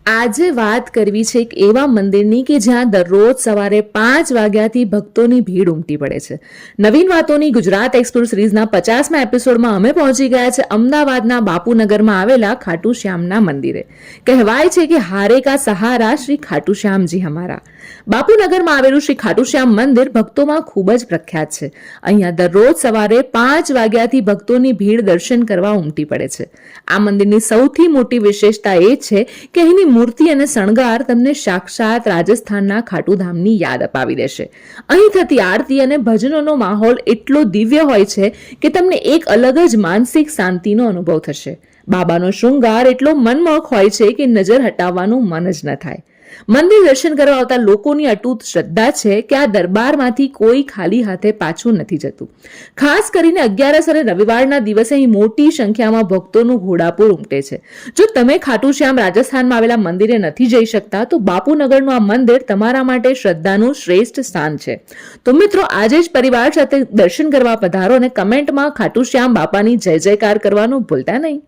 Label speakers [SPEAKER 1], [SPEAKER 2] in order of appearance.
[SPEAKER 1] આજે વાત કરવી છે એક એવા મંદિરની કે જ્યાં દરરોજ સવારે 5 વાગ્યાથી ભક્તોની ભીડ ઉમટી પડે છે. નવીન વાતોની ગુજરાત એક્સપ્લોર સિરીઝના 50મા એપિસોડમાં અમે પહોંચી ગયા છે અમદાવાદના બાપુનગરમાં આવેલા ખાટુ શ્યામના મંદિરે. કહેવાય છે કે હારે કા સહારા શ્રી ખાટુ શ્યામજી હમારા. બાપુનગરમાં આવેલું શ્રી ખાટુ શ્યામ મંદિર ભક્તોમાં ખૂબ જ પ્રખ્યાત છે. અહીંયા દરરોજ સવારે 5 વાગ્યાથી ભક્તોની ભીડ દર્શન કરવા ઉમટી પડે છે. આ મંદિરની સૌથી મોટી વિશેષતા એ છે કે અહીંની મૂર્તિ અને શણગાર તમને સાક્ષાત રાજસ્થાનના ખાટુધામની યાદ અપાવી દેશે. અહીં થતી આરતી અને ભજનોનો માહોલ એટલો દિવ્ય હોય છે કે તમને એક અલગ જ માનસિક શાંતિનો અનુભવ થશે. બાબાનો શૃંગાર એટલો મનમોહક હોય છે કે નજર હટાવવાનું મન જ ન થાય. મંદિર દર્શન કરવા આવતા લોકોની અતૂટ શ્રદ્ધા છે કે આ દરબારમાંથી કોઈ ખાલી હાથે પાછું નથી જતું. ખાસ કરીને 11 અને રવિવારના દિવસે અહીં મોટી સંખ્યામાં ભક્તોનું ઘોડાપુર ઉમટે છે. જો તમે ખાટુ શ્યામ રાજસ્થાનમાં આવેલા મંદિરે નથી જઈ શકતા તો બાપુનગરનું આ મંદિર તમારા માટે શ્રદ્ધાનું શ્રેષ્ઠ સ્થાન છે. તો મિત્રો, આજે જ પરિવાર સાથે દર્શન કરવા પધારો અને કમેન્ટમાં ખાટુ શ્યામ બાપાની જય જયકાર કરવાનું ભૂલતા નહીં.